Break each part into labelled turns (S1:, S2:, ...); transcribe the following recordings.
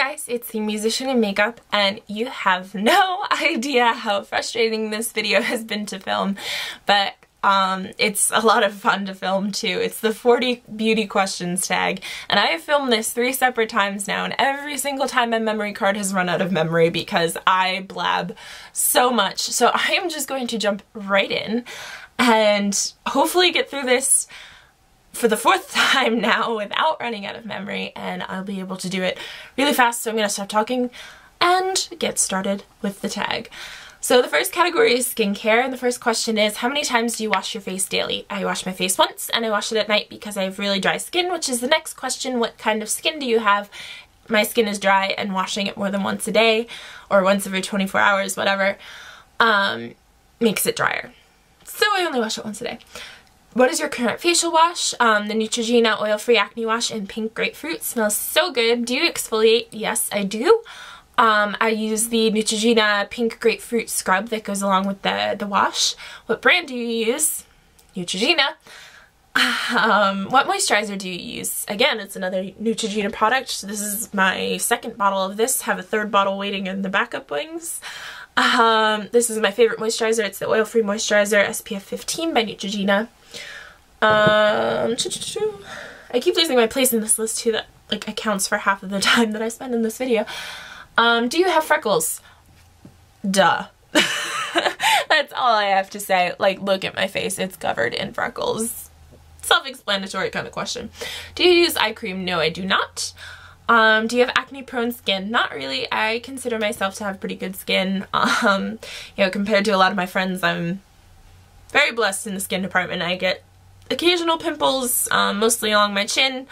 S1: guys, it's the Musician in Makeup, and you have no idea how frustrating this video has been to film, but it's a lot of fun to film too. It's the 40 beauty questions tag, and I have filmed this 3 separate times now, and every single time my memory card has run out of memory because I blab so much. So I am just going to jump right in and hopefully get through this for the 4th time now without running out of memory, and I'll be able to do it really fast. So I'm gonna stop talking and get started with the tag. So the first category is skincare, and the first question is, how many times do you wash your face daily? I wash my face once, and I wash it at night because I have really dry skin, which is the next question. What kind of skin do you have? My skin is dry, and washing it more than once a day or once every 24 hours, whatever, makes it drier. So I only wash it once a day. What is your current facial wash? The Neutrogena Oil-Free Acne Wash in Pink Grapefruit. Smells so good. Do you exfoliate? Yes, I do. I use the Neutrogena Pink Grapefruit Scrub that goes along with the wash. What brand do you use? Neutrogena. What moisturizer do you use? Again, it's another Neutrogena product. This is my 2nd bottle of this. Have a 3rd bottle waiting in the backup wings. This is my favorite moisturizer. It's the Oil-Free Moisturizer SPF 15 by Neutrogena. I keep losing my place in this list too. That like accounts for half of the time that I spend in this video. Do you have freckles? Duh. That's all I have to say. Like, look at my face. It's covered in freckles. Self-explanatory kind of question. Do you use eye cream? No, I do not. Do you have acne-prone skin? Not really. I consider myself to have pretty good skin. You know, compared to a lot of my friends, I'm very blessed in the skin department. I get occasional pimples, mostly along my chin,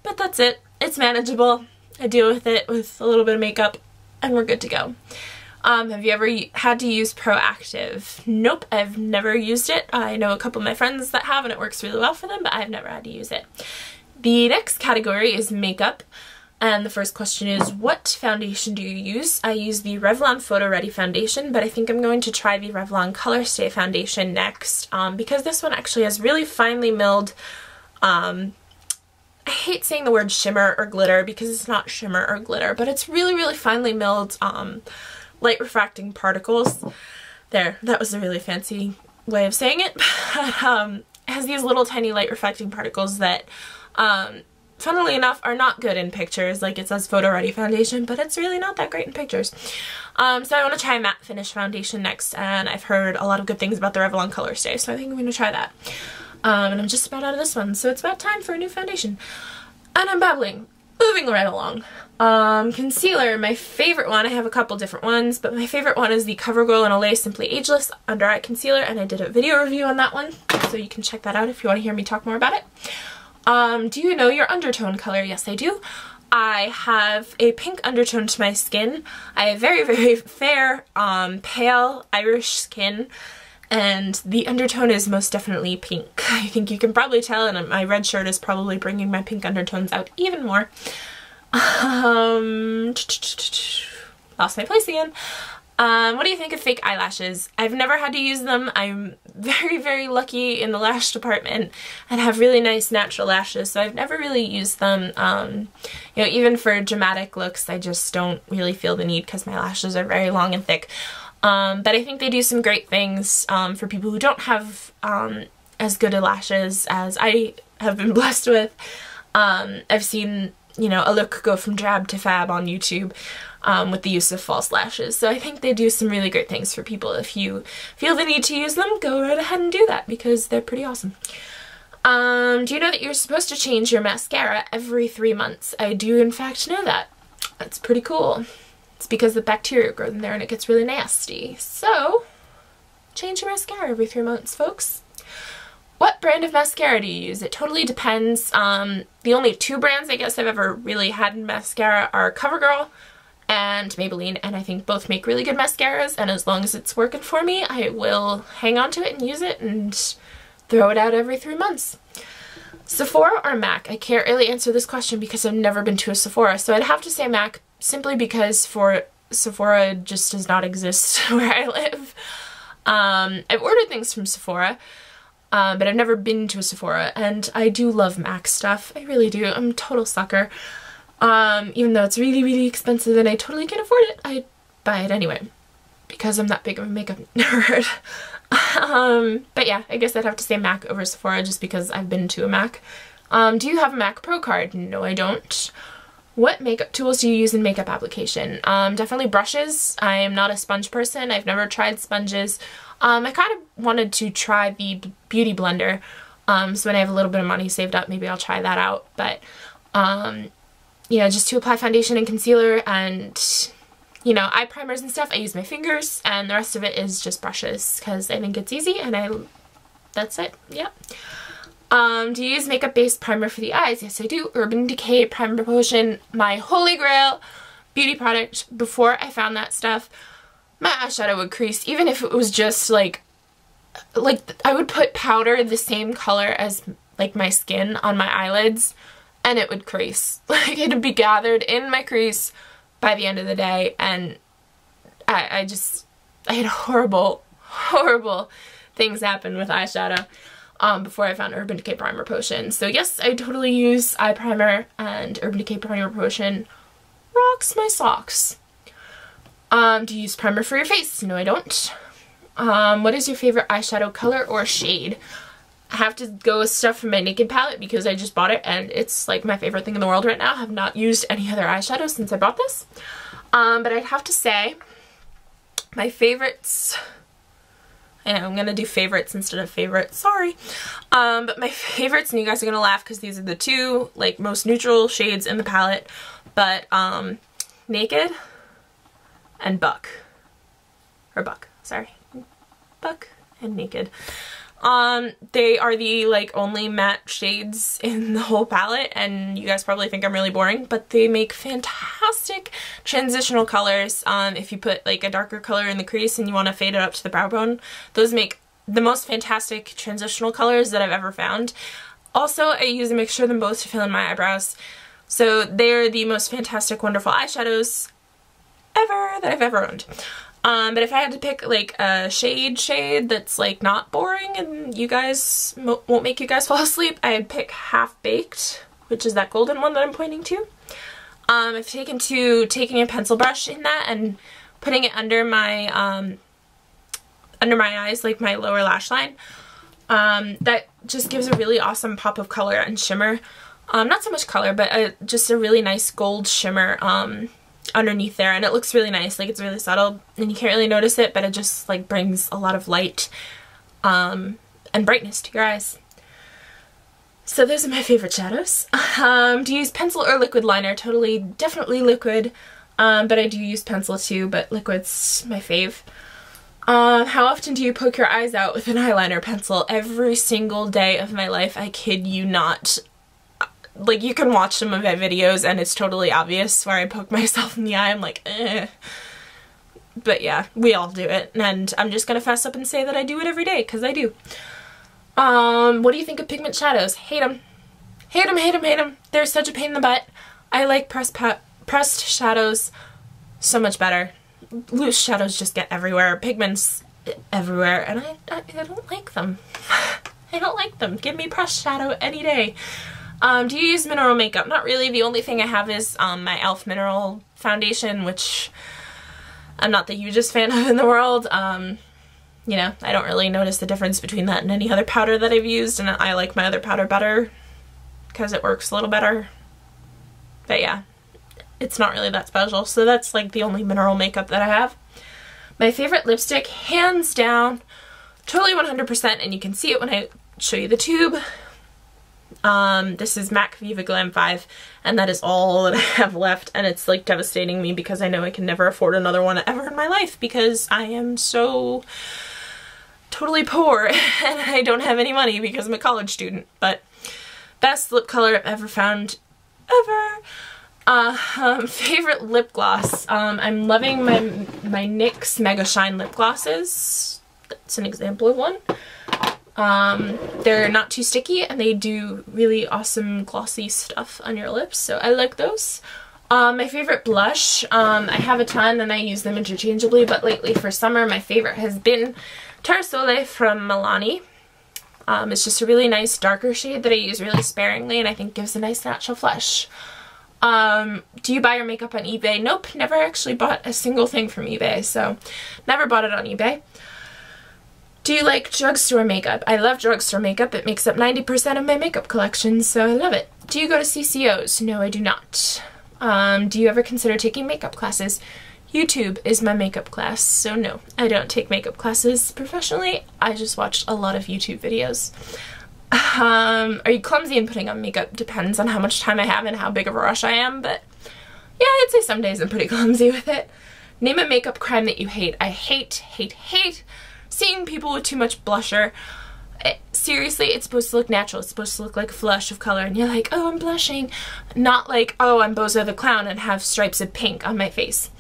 S1: but that's it. It's manageable. I deal with it with a little bit of makeup, and we're good to go. Have you ever had to use Pro-activ? Nope, I've never used it. I know a couple of my friends that have, and it works really well for them, but I've never had to use it. The next category is makeup, and the first question is, what foundation do you use? I use the Revlon Photo Ready foundation, but I think I'm going to try the Revlon Color Stay foundation next, because this one actually has really finely milled, I hate saying the word shimmer or glitter because it's not shimmer or glitter, but it's really, really finely milled light refracting particles. There, that was a really fancy way of saying it. It has these little tiny light refracting particles that funnily enough are not good in pictures. Like, it says Photo Ready foundation, but it's really not that great in pictures. So I want to try a matte finish foundation next, and I've heard a lot of good things about the Revlon Color Stay, so I think I'm going to try that. And I'm just about out of this one, so it's about time for a new foundation. And I'm babbling. Moving right along. Concealer, my favorite one. I have a couple different ones, but my favorite one is the CoverGirl and Olay Simply Ageless Under Eye Concealer, and I did a video review on that one, so you can check that out if you want to hear me talk more about it. Do you know your undertone color? Yes, I do. I have a pink undertone to my skin. I have very, very fair, pale Irish skin, and the undertone is most definitely pink. I think you can probably tell, and my red shirt is probably bringing my pink undertones out even more. Lost my place again. What do you think of fake eyelashes? I've never had to use them. I'm very, very lucky in the lash department and have really nice natural lashes, so I've never really used them. You know, even for dramatic looks, I just don't really feel the need because my lashes are very long and thick. But I think they do some great things for people who don't have as good lashes as I have been blessed with. I've seen, you know, a look go from drab to fab on YouTube with the use of false lashes. So I think they do some really great things for people. If you feel the need to use them, go right ahead and do that because they're pretty awesome. Do you know that you're supposed to change your mascara every 3 months? I do in fact know that. That's pretty cool. It's because the bacteria grows in there and it gets really nasty. So, change your mascara every 3 months, folks. What brand of mascara do you use? It totally depends. The only 2 brands I guess I've ever really had in mascara are CoverGirl and Maybelline, and I think both make really good mascaras, and as long as it's working for me, I will hang on to it and use it and throw it out every 3 months. Sephora or MAC? I can't really answer this question because I've never been to a Sephora, so I'd have to say MAC, simply because Sephora just does not exist where I live. I've ordered things from Sephora, but I've never been to a Sephora, and I do love MAC stuff. I really do. I'm a total sucker. Even though it's really, really expensive and I totally can't afford it, I buy it anyway because I'm that big of a makeup nerd. But yeah, I guess I'd have to say MAC over Sephora just because I've been to a MAC. Do you have a MAC Pro card? No, I don't. What makeup tools do you use in makeup application? Definitely brushes. I am not a sponge person. I've never tried sponges. I kind of wanted to try the Beauty Blender. So when I have a little bit of money saved up, maybe I'll try that out. But, yeah, just to apply foundation and concealer and, you know, eye primers and stuff, I use my fingers, and the rest of it is just brushes because I think it's easy and that's it. Yeah. Do you use makeup-based primer for the eyes? Yes, I do. Urban Decay Primer Potion, my holy grail beauty product. Before I found that stuff, my eyeshadow would crease, even if it was just like I would put powder the same color as like my skin on my eyelids and it would crease. Like it would be gathered in my crease by the end of the day, and I had horrible things happen with eyeshadow before I found Urban Decay Primer Potion. So yes, I totally use eye primer, and Urban Decay Primer Potion rocks my socks. Do you use primer for your face? No, I don't. What is your favorite eyeshadow color or shade? I have to go with stuff from my Naked palette because I just bought it and it's like my favorite thing in the world right now. I have not used any other eyeshadow since I bought this. But I'd have to say my favorites, I know I'm gonna do favorites instead of favorites, sorry. But my favorites, and you guys are gonna laugh because these are the two like most neutral shades in the palette, but Naked and Buck and Naked. They are the like only matte shades in the whole palette, and you guys probably think I'm really boring, but they make fantastic transitional colors. If you put like a darker color in the crease and you want to fade it up to the brow bone, those make the most fantastic transitional colors that I've ever found. Also, I use a mixture of them both to fill in my eyebrows. So they're the most fantastic, wonderful eyeshadows ever that I've ever owned. But if I had to pick like a shade that's like not boring and you guys won't make you guys fall asleep, I'd pick Half Baked, which is that golden one that I'm pointing to. I've taken to taking a pencil brush in that and putting it under my eyes, like my lower lash line. That just gives a really awesome pop of color and shimmer. Not so much color, but just a really nice gold shimmer underneath there, and it looks really nice. Like it's really subtle and you can't really notice it, but it just like brings a lot of light and brightness to your eyes. So those are my favorite shadows. Do you use pencil or liquid liner? Totally, definitely liquid, but I do use pencil too, but liquid's my fave. How often do you poke your eyes out with an eyeliner pencil? Every single day of my life, I kid you not. Like, you can watch some of my videos and it's totally obvious where I poke myself in the eye. I'm like, eh. But yeah, we all do it. And I'm just gonna fess up and say that I do it every day, because I do. What do you think of pigment shadows? Hate them. Hate them, hate them, hate them. They're such a pain in the butt. I like pressed shadows so much better. Loose shadows just get everywhere. Pigments everywhere. And I don't like them. I don't like them. Give me pressed shadow any day. Do you use mineral makeup? Not really. The only thing I have is my e.l.f. mineral foundation, which I'm not the hugest fan of in the world. You know, I don't really notice the difference between that and any other powder that I've used, and I like my other powder better because it works a little better. But yeah, it's not really that special. So that's like the only mineral makeup that I have. My favorite lipstick, hands down, totally 100%, and you can see it when I show you the tube. This is MAC Viva Glam 5, and that is all that I have left, and it's like devastating me because I know I can never afford another one ever in my life because I am so totally poor and I don't have any money because I'm a college student. But best lip color I've ever found ever. Favorite lip gloss. I'm loving my NYX Mega Shine lip glosses. That's an example of one. They're not too sticky and they do really awesome glossy stuff on your lips, so I like those. My favorite blush, I have a ton and I use them interchangeably, but lately for summer my favorite has been Terra from Milani. It's just a really nice darker shade that I use really sparingly and I think gives a nice natural flush. Do you buy your makeup on eBay? Nope, never actually bought a single thing from eBay, so never bought it on eBay. Do you like drugstore makeup? I love drugstore makeup. It makes up 90% of my makeup collection, so I love it. Do you go to CCOs? No, I do not. Do you ever consider taking makeup classes? YouTube is my makeup class, so no, I don't take makeup classes professionally. I just watch a lot of YouTube videos. Are you clumsy in putting on makeup? Depends on how much time I have and how big of a rush I am, but yeah, I'd say some days I'm pretty clumsy with it. Name a makeup crime that you hate. I hate seeing people with too much blusher. Seriously, it's supposed to look natural. It's supposed to look like a flush of color and you're like, oh, I'm blushing. Not like, oh, I'm Bozo the Clown and have stripes of pink on my face.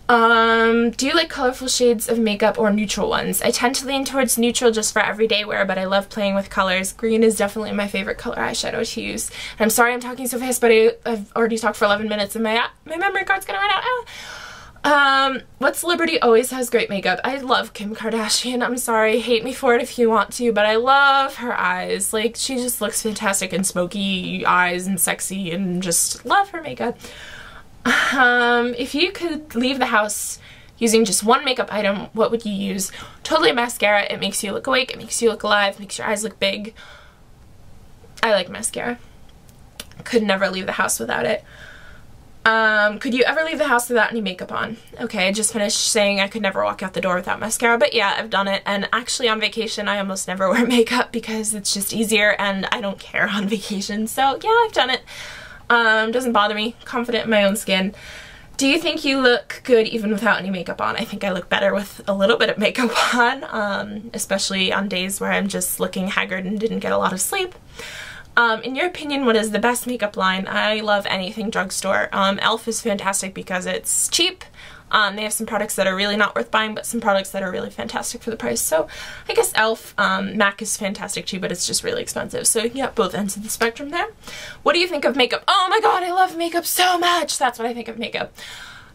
S1: Do you like colorful shades of makeup or neutral ones? I tend to lean towards neutral just for everyday wear, but I love playing with colors. Green is definitely my favorite color eyeshadow to use. And I'm sorry I'm talking so fast, but I've already talked for 11 minutes and my memory card's gonna run out. What celebrity always has great makeup? I love Kim Kardashian. I'm sorry, hate me for it if you want to, but I love her eyes. Like, she just looks fantastic and smoky eyes and sexy and just love her makeup. If you could leave the house using just one makeup item, what would you use? Totally mascara. It makes you look awake, it makes you look alive, makes your eyes look big. I like mascara. Could never leave the house without it. Could you ever leave the house without any makeup on? Okay, I just finished saying I could never walk out the door without mascara, but yeah, I've done it. And actually on vacation, I almost never wear makeup because it's just easier and I don't care on vacation. So yeah, I've done it. Doesn't bother me. Confident in my own skin. Do you think you look good even without any makeup on? I think I look better with a little bit of makeup on, especially on days where I'm just looking haggard and didn't get a lot of sleep. In your opinion, what is the best makeup line? I love anything drugstore. e.l.f. is fantastic because it's cheap. They have some products that are really not worth buying, but some products that are really fantastic for the price. So I guess e.l.f. MAC is fantastic too, but it's just really expensive. So you got both ends of the spectrum there. What do you think of makeup? Oh my god, I love makeup so much! That's what I think of makeup.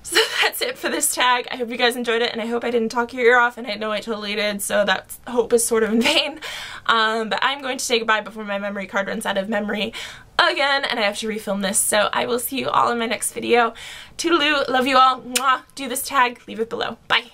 S1: So that's it for this tag. I hope you guys enjoyed it, and I hope I didn't talk your ear off, and I know I totally did, so that hope is sort of in vain. But I'm going to say goodbye before my memory card runs out of memory again, and I have to refilm this, so I will see you all in my next video. Toodaloo, love you all, mwah, do this tag, leave it below. Bye!